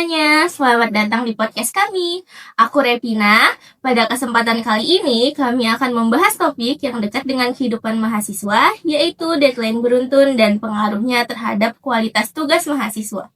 semuanya, selamat datang di podcast kami. Aku Repina. Pada kesempatan kali ini, kami akan membahas topik yang dekat dengan kehidupan mahasiswa, yaitu deadline beruntun dan pengaruhnya terhadap kualitas tugas mahasiswa.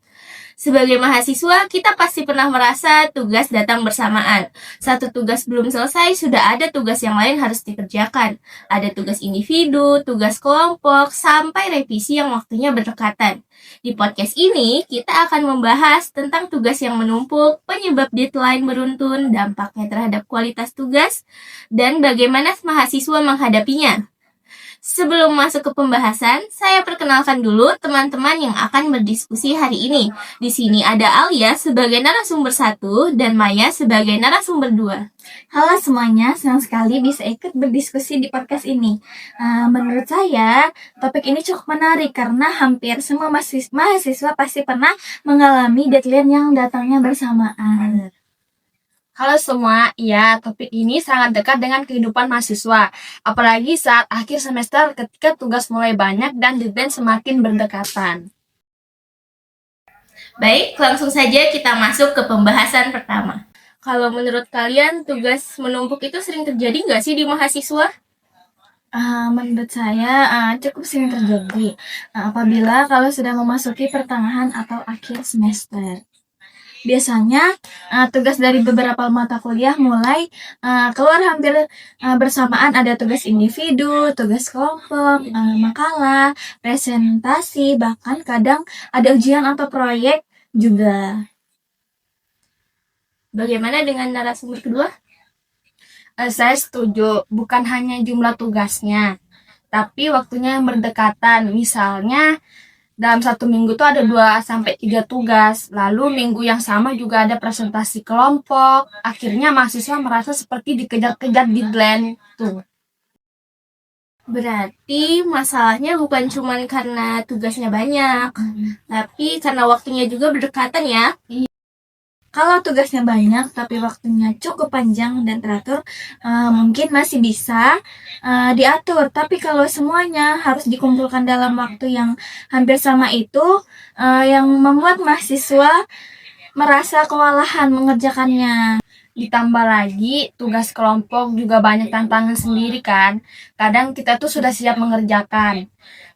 Sebagai mahasiswa, kita pasti pernah merasa tugas datang bersamaan. Satu tugas belum selesai, sudah ada tugas yang lain harus dikerjakan. Ada tugas individu, tugas kelompok, sampai revisi yang waktunya berdekatan. Di podcast ini, kita akan membahas tentang tugas yang menumpuk, penyebab deadline beruntun, dampaknya terhadap kualitas tugas, dan bagaimana mahasiswa menghadapinya. Sebelum masuk ke pembahasan, saya perkenalkan dulu teman-teman yang akan berdiskusi hari ini. Di sini ada Alia sebagai narasumber 1 dan Maya sebagai narasumber 2. Halo semuanya, senang sekali bisa ikut berdiskusi di podcast ini. Menurut saya, topik ini cukup menarik karena hampir semua mahasiswa pasti pernah mengalami deadline yang datangnya bersamaan. Halo semua, ya topik ini sangat dekat dengan kehidupan mahasiswa, apalagi saat akhir semester ketika tugas mulai banyak dan deadline semakin berdekatan. Baik, langsung saja kita masuk ke pembahasan pertama. Kalau menurut kalian, tugas menumpuk itu sering terjadi nggak sih di mahasiswa? Menurut saya cukup sering terjadi apabila kalau sudah memasuki pertengahan atau akhir semester. Biasanya tugas dari beberapa mata kuliah mulai keluar hampir bersamaan. Ada tugas individu, tugas kelompok, makalah, presentasi, bahkan kadang ada ujian atau proyek juga. Bagaimana dengan narasumber kedua? Saya setuju, bukan hanya jumlah tugasnya, tapi waktunya yang berdekatan. Misalnya, dalam 1 minggu tuh ada 2-3 tugas, lalu minggu yang sama juga ada presentasi kelompok. Akhirnya mahasiswa merasa seperti dikejar-kejar deadline tuh. Berarti masalahnya bukan cuma karena tugasnya banyak, tapi karena waktunya juga berdekatan ya. Kalau tugasnya banyak tapi waktunya cukup panjang dan teratur, mungkin masih bisa diatur. Tapi kalau semuanya harus dikumpulkan dalam waktu yang hampir sama itu, yang membuat mahasiswa merasa kewalahan mengerjakannya. Ditambah lagi, tugas kelompok juga banyak tantangan sendiri kan. Kadang kita tuh sudah siap mengerjakan,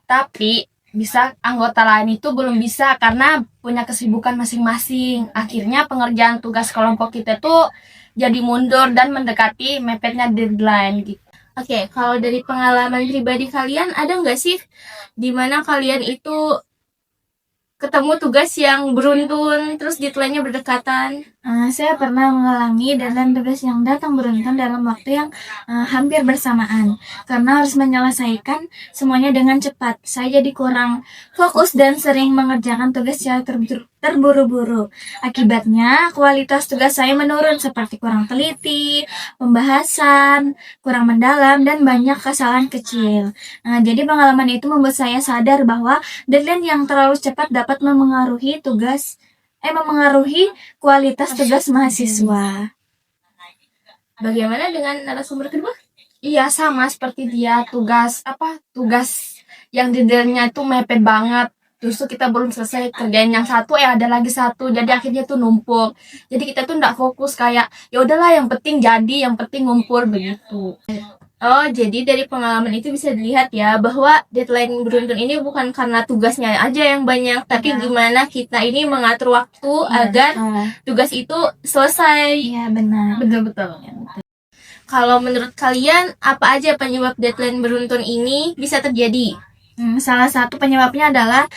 tapi bisa anggota lain itu belum bisa karena punya kesibukan masing-masing. Akhirnya pengerjaan tugas kelompok kita tuh jadi mundur dan mendekati mepetnya deadline gitu. Oke, kalau dari pengalaman pribadi kalian, ada nggak sih di mana kalian itu ketemu tugas yang beruntun, terus deadline-nya berdekatan? Saya pernah mengalami deadline tugas yang datang beruntun dalam waktu yang hampir bersamaan. Karena harus menyelesaikan semuanya dengan cepat, saya jadi kurang fokus dan sering mengerjakan tugas secara terburu-buru. Akibatnya, kualitas tugas saya menurun seperti kurang teliti, pembahasan, kurang mendalam, dan banyak kesalahan kecil. Jadi pengalaman itu membuat saya sadar bahwa deadline yang terlalu cepat dapat memengaruhi kualitas tugas mahasiswa. Bagaimana dengan narasumber kedua? Iya, sama seperti dia, tugas yang deadline-nya itu mepet banget. Justru kita belum selesai kerjain yang satu, ada lagi satu, jadi akhirnya tuh numpuk. Jadi kita tuh nggak fokus, kayak ya udahlah yang penting jadi, yang penting ngumpul begitu. Oh, jadi dari pengalaman itu bisa dilihat ya bahwa deadline beruntun ini bukan karena tugasnya aja yang banyak, tapi gimana kita ini mengatur waktu agar tugas itu selesai. Iya, benar. Betul-betul. Kalau menurut kalian, apa aja penyebab deadline beruntun ini bisa terjadi? Salah satu penyebabnya adalah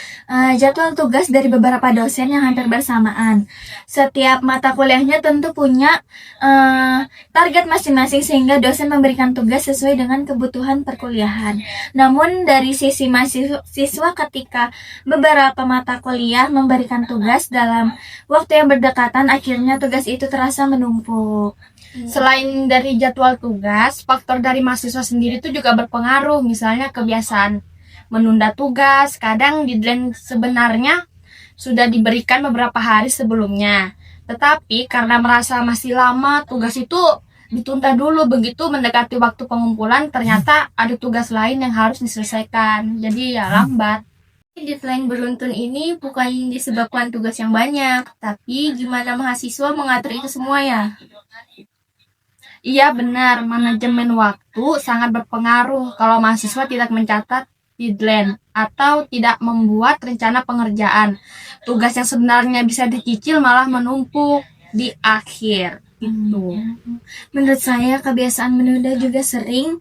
jadwal tugas dari beberapa dosen yang hampir bersamaan. Setiap mata kuliahnya tentu punya target masing-masing sehingga dosen memberikan tugas sesuai dengan kebutuhan perkuliahan. Namun dari sisi mahasiswa, ketika beberapa mata kuliah memberikan tugas dalam waktu yang berdekatan, akhirnya tugas itu terasa menumpuk. Selain dari jadwal tugas, faktor dari mahasiswa sendiri itu juga berpengaruh. Misalnya kebiasaan menunda tugas, kadang deadline sebenarnya sudah diberikan beberapa hari sebelumnya. Tetapi karena merasa masih lama, tugas itu ditunda dulu. Begitu mendekati waktu pengumpulan, ternyata ada tugas lain yang harus diselesaikan. Jadi ya lambat. Deadline beruntun ini bukan disebabkan tugas yang banyak, tapi gimana mahasiswa mengatur itu semua ya? Iya benar, manajemen waktu sangat berpengaruh kalau mahasiswa tidak mencatat deadline atau tidak membuat rencana pengerjaan. Tugas yang sebenarnya bisa dicicil malah menumpuk di akhir. Gitu. Menurut saya kebiasaan menunda juga sering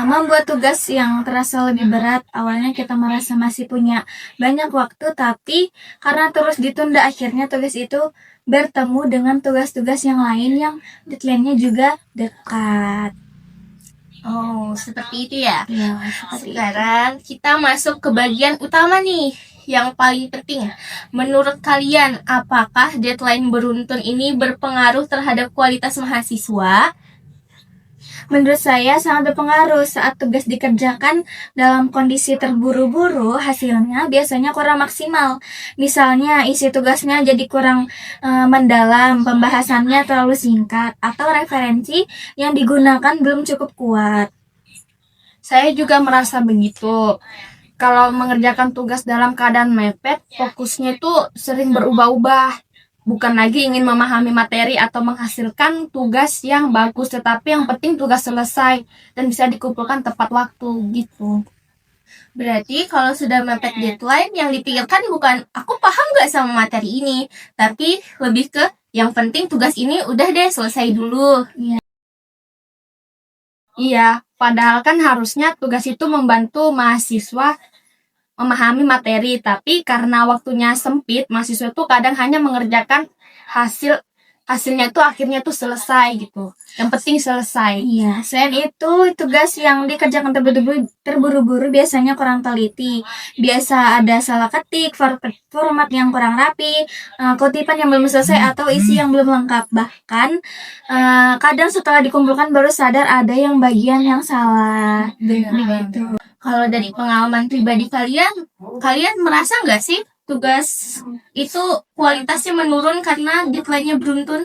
membuat tugas yang terasa lebih berat. Awalnya kita merasa masih punya banyak waktu, tapi karena terus ditunda akhirnya tugas itu bertemu dengan tugas-tugas yang lain yang deadline-nya juga dekat. Oh, seperti itu ya. Ya, seperti itu. Sekarang kita masuk ke bagian utama nih, yang paling penting. Menurut kalian, apakah deadline beruntun ini berpengaruh terhadap kualitas mahasiswa? Menurut saya sangat berpengaruh. Saat tugas dikerjakan dalam kondisi terburu-buru, hasilnya biasanya kurang maksimal. Misalnya isi tugasnya jadi kurang mendalam, pembahasannya terlalu singkat, atau referensi yang digunakan belum cukup kuat. Saya juga merasa begitu. Kalau mengerjakan tugas dalam keadaan mepet, fokusnya itu sering berubah-ubah. Bukan lagi ingin memahami materi atau menghasilkan tugas yang bagus, tetapi yang penting tugas selesai dan bisa dikumpulkan tepat waktu gitu. Berarti kalau sudah mepet deadline, yang dipikirkan bukan aku paham gak sama materi ini, tapi lebih ke yang penting tugas ini udah deh selesai dulu. Iya, padahal kan harusnya tugas itu membantu mahasiswa memahami materi, tapi karena waktunya sempit, mahasiswa itu kadang hanya mengerjakan hasilnya itu akhirnya tuh selesai gitu. Yang penting selesai. Iya, selain itu tugas yang dikerjakan terburu-buru biasanya kurang teliti. Biasa ada salah ketik, format yang kurang rapi, kutipan yang belum selesai atau isi yang belum lengkap. Bahkan kadang setelah dikumpulkan baru sadar ada yang bagian yang salah. Begitu. Kalau dari pengalaman pribadi kalian merasa nggak sih tugas itu kualitasnya menurun karena deadline-nya beruntun?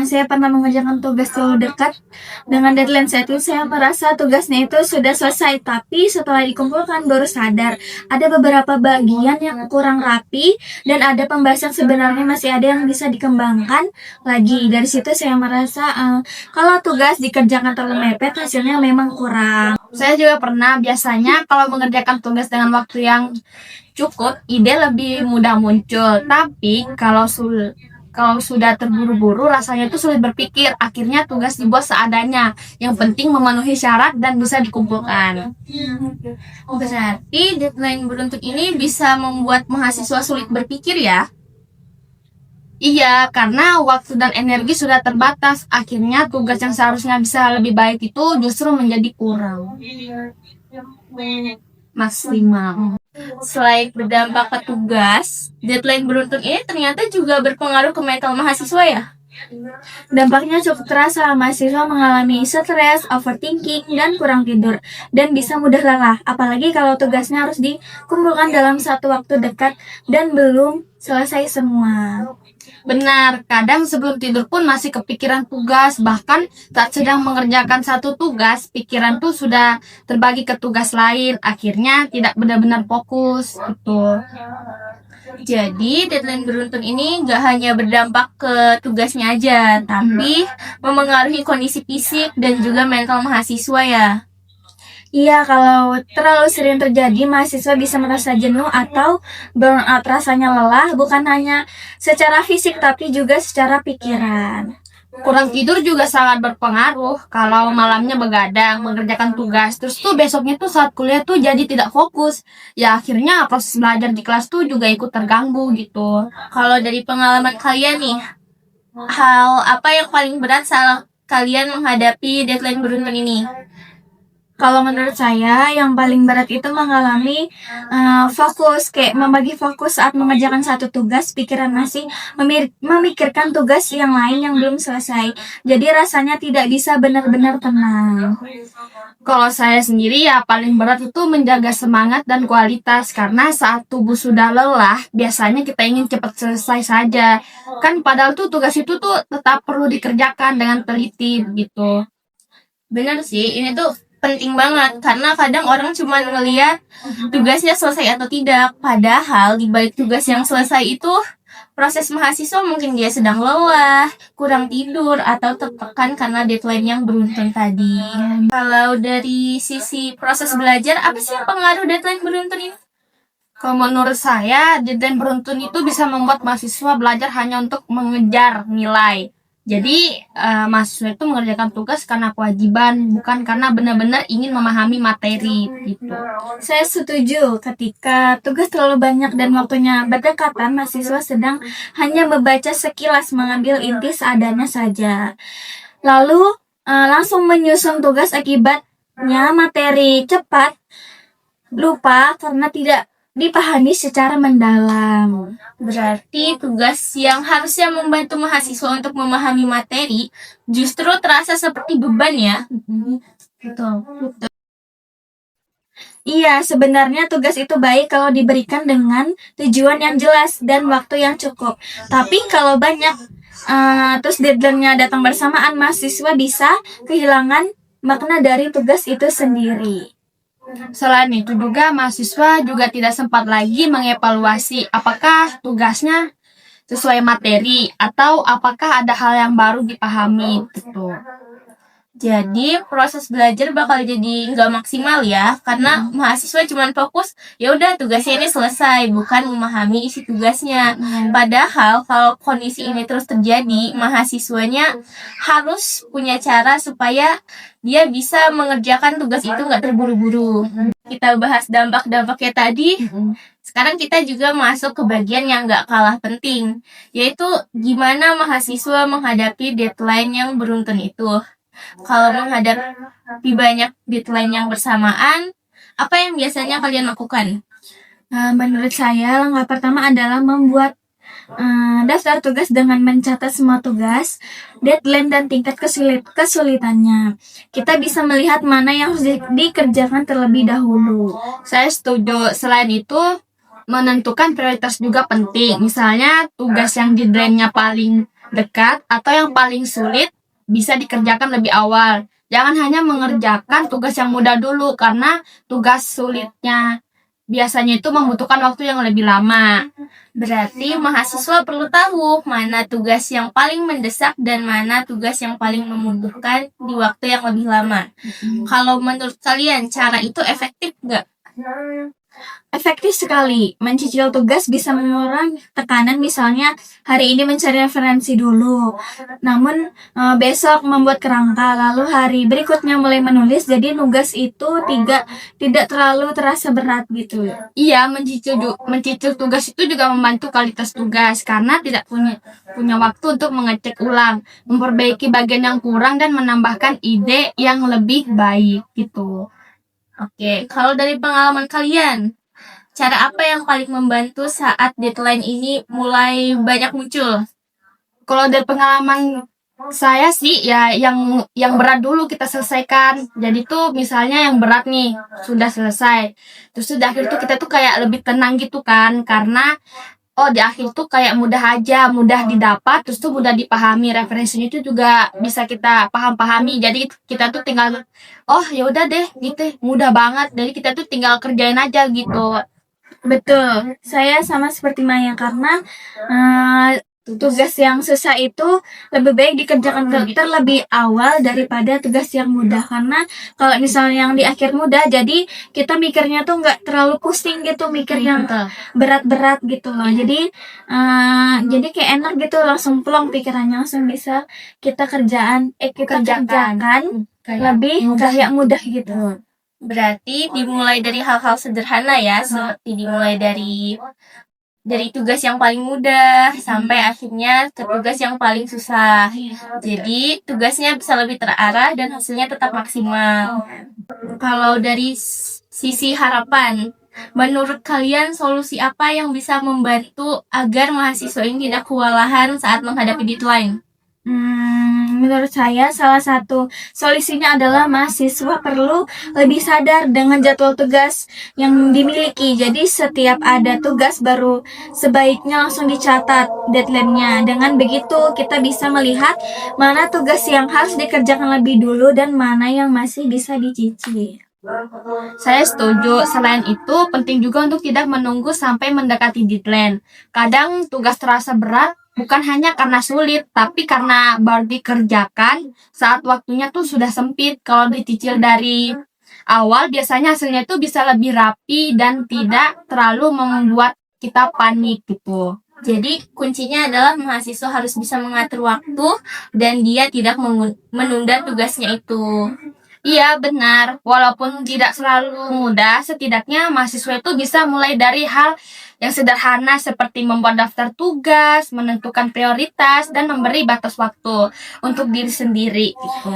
Saya pernah mengerjakan tugas terlalu dekat dengan deadline saat itu. Saya merasa tugasnya itu sudah selesai, tapi setelah dikumpulkan baru sadar ada beberapa bagian yang kurang rapi dan ada pembahasan sebenarnya masih ada yang bisa dikembangkan lagi. Dari situ saya merasa kalau tugas dikerjakan terlalu mepet hasilnya memang kurang. Saya juga pernah, biasanya kalau mengerjakan tugas dengan waktu yang cukup, ide lebih mudah muncul. Tapi kalau sudah terburu-buru, rasanya itu sulit berpikir. Akhirnya tugas dibuat seadanya. Yang penting memenuhi syarat dan bisa dikumpulkan. Berarti deadline beruntun ini bisa membuat mahasiswa sulit berpikir ya? Iya, karena waktu dan energi sudah terbatas. Akhirnya tugas yang seharusnya bisa lebih baik itu justru menjadi kurang maksimal. Selain berdampak ke tugas, deadline beruntun ini ternyata juga berpengaruh ke mental mahasiswa ya? Dampaknya cukup terasa, mahasiswa mengalami stres, overthinking, dan kurang tidur, dan bisa mudah lelah, apalagi kalau tugasnya harus dikumpulkan dalam satu waktu dekat dan belum selesai semua. Benar, kadang sebelum tidur pun masih kepikiran tugas, bahkan saat sedang mengerjakan satu tugas, pikiran tuh sudah terbagi ke tugas lain, akhirnya tidak benar-benar fokus, gitu. Jadi deadline beruntun ini nggak hanya berdampak ke tugasnya aja, tapi memengaruhi kondisi fisik dan juga mental mahasiswa ya. Iya, kalau terlalu sering terjadi, mahasiswa bisa merasa jenuh atau burnout, rasanya lelah bukan hanya secara fisik tapi juga secara pikiran. Kurang tidur juga sangat berpengaruh. Kalau malamnya begadang mengerjakan tugas, terus tuh besoknya tuh saat kuliah tuh jadi tidak fokus. Ya akhirnya proses belajar di kelas tuh juga ikut terganggu gitu. Kalau dari pengalaman kalian nih, hal apa yang paling berat saat kalian menghadapi deadline beruntun ini? Kalau menurut saya yang paling berat itu mengalami fokus, kayak membagi fokus saat mengerjakan satu tugas, pikiran masih memikirkan tugas yang lain yang belum selesai. Jadi rasanya tidak bisa benar-benar tenang. Kalau saya sendiri ya paling berat itu menjaga semangat dan kualitas, karena saat tubuh sudah lelah biasanya kita ingin cepat selesai saja. Kan padahal tuh tugas itu tuh tetap perlu dikerjakan dengan teliti gitu. Benar sih, ini tuh penting banget karena kadang orang cuma ngelihat tugasnya selesai atau tidak. Padahal di balik tugas yang selesai itu proses mahasiswa mungkin dia sedang lelah, kurang tidur, atau tertekan karena deadline yang beruntun tadi. Kalau dari sisi proses belajar, apa sih pengaruh deadline beruntun ini? Kalau menurut saya, deadline beruntun itu bisa membuat mahasiswa belajar hanya untuk mengejar nilai. Jadi, mahasiswa itu mengerjakan tugas karena kewajiban, bukan karena benar-benar ingin memahami materi gitu. Saya setuju ketika tugas terlalu banyak dan waktunya berdekatan, mahasiswa sedang hanya membaca sekilas, mengambil inti seadanya saja. Lalu langsung menyusun tugas, akibatnya materi cepat lupa karena tidak dipahami secara mendalam. Berarti tugas yang harusnya membantu mahasiswa untuk memahami materi justru terasa seperti beban ya? Betul. Iya, sebenarnya tugas itu baik kalau diberikan dengan tujuan yang jelas dan waktu yang cukup. Tapi kalau banyak, terus deadline-nya datang bersamaan, mahasiswa bisa kehilangan makna dari tugas itu sendiri. Selain itu juga mahasiswa juga tidak sempat lagi mengevaluasi apakah tugasnya sesuai materi atau apakah ada hal yang baru dipahami gitu. Jadi proses belajar bakal jadi nggak maksimal ya, karena mahasiswa cuma fokus ya udah tugasnya ini selesai, bukan memahami isi tugasnya. Padahal kalau kondisi ini terus terjadi, mahasiswanya harus punya cara supaya dia bisa mengerjakan tugas itu nggak terburu-buru. Kita bahas dampak-dampaknya tadi. Sekarang kita juga masuk ke bagian yang nggak kalah penting, yaitu gimana mahasiswa menghadapi deadline yang beruntun itu. Kalau menghadapi banyak deadline yang bersamaan, apa yang biasanya kalian lakukan? Menurut saya, langkah pertama adalah membuat daftar tugas dengan mencatat semua tugas, deadline, dan tingkat kesulitannya. Kita bisa melihat mana yang harus dikerjakan terlebih dahulu. Saya setuju. Selain itu, menentukan prioritas juga penting. Misalnya, tugas yang deadline-nya paling dekat atau yang paling sulit bisa dikerjakan lebih awal. Jangan hanya mengerjakan tugas yang mudah dulu, karena tugas sulitnya biasanya itu membutuhkan waktu yang lebih lama. Berarti mahasiswa perlu tahu mana tugas yang paling mendesak dan mana tugas yang paling membutuhkan di waktu yang lebih lama. Kalau menurut kalian cara itu efektif nggak? Efektif sekali. Mencicil tugas bisa mengurangi tekanan, misalnya hari ini mencari referensi dulu. Namun besok membuat kerangka, lalu hari berikutnya mulai menulis, jadi tugas itu tidak terlalu terasa berat gitu. Iya, mencicil tugas itu juga membantu kualitas tugas karena tidak punya waktu untuk mengecek ulang, memperbaiki bagian yang kurang dan menambahkan ide yang lebih baik gitu. Oke, kalau dari pengalaman kalian, cara apa yang paling membantu saat deadline ini mulai banyak muncul? Kalau dari pengalaman saya sih ya yang berat dulu kita selesaikan. Jadi tuh misalnya yang berat nih sudah selesai. Terus di akhir tuh kita tuh kayak lebih tenang gitu kan, karena di akhir tuh kayak mudah aja, mudah didapat, terus tuh mudah dipahami, referensinya itu juga bisa kita pahami. Jadi kita tuh tinggal ya udah deh gitu, mudah banget. Jadi kita tuh tinggal kerjain aja gitu. Betul, saya sama seperti Maya karena tugas yang susah itu lebih baik dikerjakan terlebih awal daripada tugas yang mudah, karena kalau misalnya yang di akhir mudah, jadi kita mikirnya tuh nggak terlalu pusing gitu, mikir yang berat-berat gitu loh. Jadi kayak enak gitu, langsung plong pikirannya, langsung bisa kita kerjakan lebih kayak mudah gitu. Berarti dimulai dari hal-hal sederhana ya, seperti dimulai dari tugas yang paling mudah sampai akhirnya ke tugas yang paling susah. Jadi tugasnya bisa lebih terarah dan hasilnya tetap maksimal. Kalau dari sisi harapan, menurut kalian solusi apa yang bisa membantu agar mahasiswa ini tidak kewalahan saat menghadapi deadline? menurut saya salah satu solusinya adalah mahasiswa perlu lebih sadar dengan jadwal tugas yang dimiliki. Jadi setiap ada tugas baru sebaiknya langsung dicatat deadline-nya. Dengan begitu kita bisa melihat mana tugas yang harus dikerjakan lebih dulu dan mana yang masih bisa dicicil. Saya setuju. Selain itu, penting juga untuk tidak menunggu sampai mendekati deadline. Kadang tugas terasa berat bukan hanya karena sulit, tapi karena baru dikerjakan saat waktunya tuh sudah sempit. Kalau dicicil dari awal, biasanya hasilnya tuh bisa lebih rapi dan tidak terlalu membuat kita panik gitu. Jadi kuncinya adalah mahasiswa harus bisa mengatur waktu dan dia tidak menunda tugasnya itu. Iya, benar. Walaupun tidak selalu mudah, setidaknya mahasiswa itu bisa mulai dari hal yang sederhana seperti membuat daftar tugas, menentukan prioritas, dan memberi batas waktu untuk diri sendiri gitu.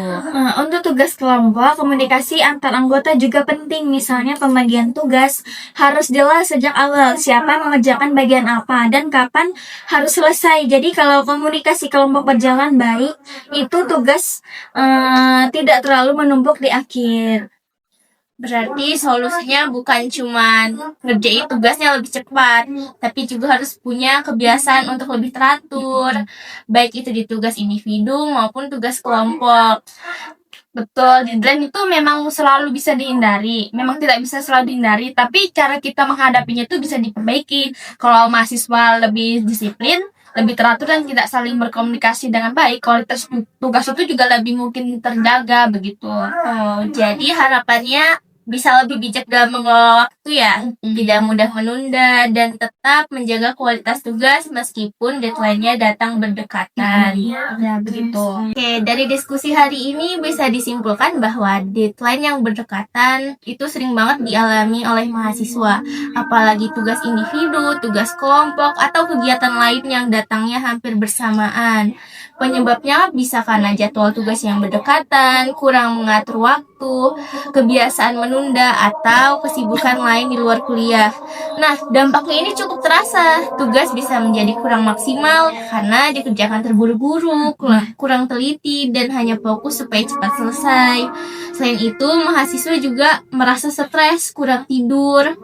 Untuk tugas kelompok, komunikasi antar anggota juga penting. Misalnya pembagian tugas harus jelas sejak awal siapa mengerjakan bagian apa dan kapan harus selesai. Jadi kalau komunikasi kelompok berjalan baik, itu tugas tidak terlalu menumpuk di akhir. Berarti solusinya bukan cuma ngerjain tugasnya lebih cepat, tapi juga harus punya kebiasaan untuk lebih teratur, baik itu di tugas individu maupun tugas kelompok. Betul, deadline itu memang selalu bisa dihindari. Memang tidak bisa selalu dihindari, tapi cara kita menghadapinya itu bisa diperbaiki. Kalau mahasiswa lebih disiplin, lebih teratur dan tidak saling berkomunikasi dengan baik, kualitas tugas itu juga lebih mungkin terjaga begitu. Oh, jadi harapannya bisa lebih bijak dalam mengelola waktu ya, tidak mudah menunda dan tetap menjaga kualitas tugas meskipun deadline-nya datang berdekatan. Ya, begitu. Oke, dari diskusi hari ini bisa disimpulkan bahwa deadline yang berdekatan itu sering banget dialami oleh mahasiswa, apalagi tugas individu, tugas kelompok, atau kegiatan lain yang datangnya hampir bersamaan. Penyebabnya bisa karena jadwal tugas yang berdekatan, kurang mengatur waktu, kebiasaan menunda, atau kesibukan lain di luar kuliah. Nah, dampaknya ini cukup terasa. Tugas bisa menjadi kurang maksimal karena dikerjakan terburu-buru, kurang teliti, dan hanya fokus supaya cepat selesai. Selain itu, mahasiswa juga merasa stres, kurang tidur,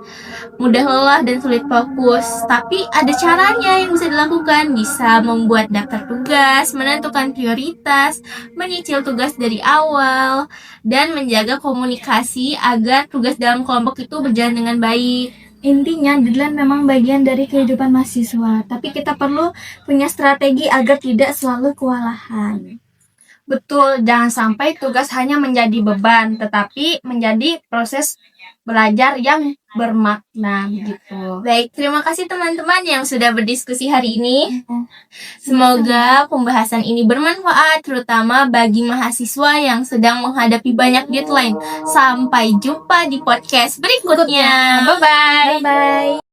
mudah lelah, dan sulit fokus. Tapi ada caranya yang bisa dilakukan. Bisa membuat daftar tugas, menentukan prioritas, menyicil tugas dari awal, dan menjaga komunikasi agar tugas dalam kelompok itu berjalan dengan baik. Intinya, deadline memang bagian dari kehidupan mahasiswa, tapi kita perlu punya strategi agar tidak selalu kewalahan. Betul, jangan sampai tugas hanya menjadi beban, tetapi menjadi proses belajar yang bermakna gitu. Baik, terima kasih teman-teman yang sudah berdiskusi hari ini. Semoga pembahasan ini bermanfaat, terutama bagi mahasiswa yang sedang menghadapi banyak deadline. Sampai jumpa di podcast berikutnya. Bye-bye. Bye-bye.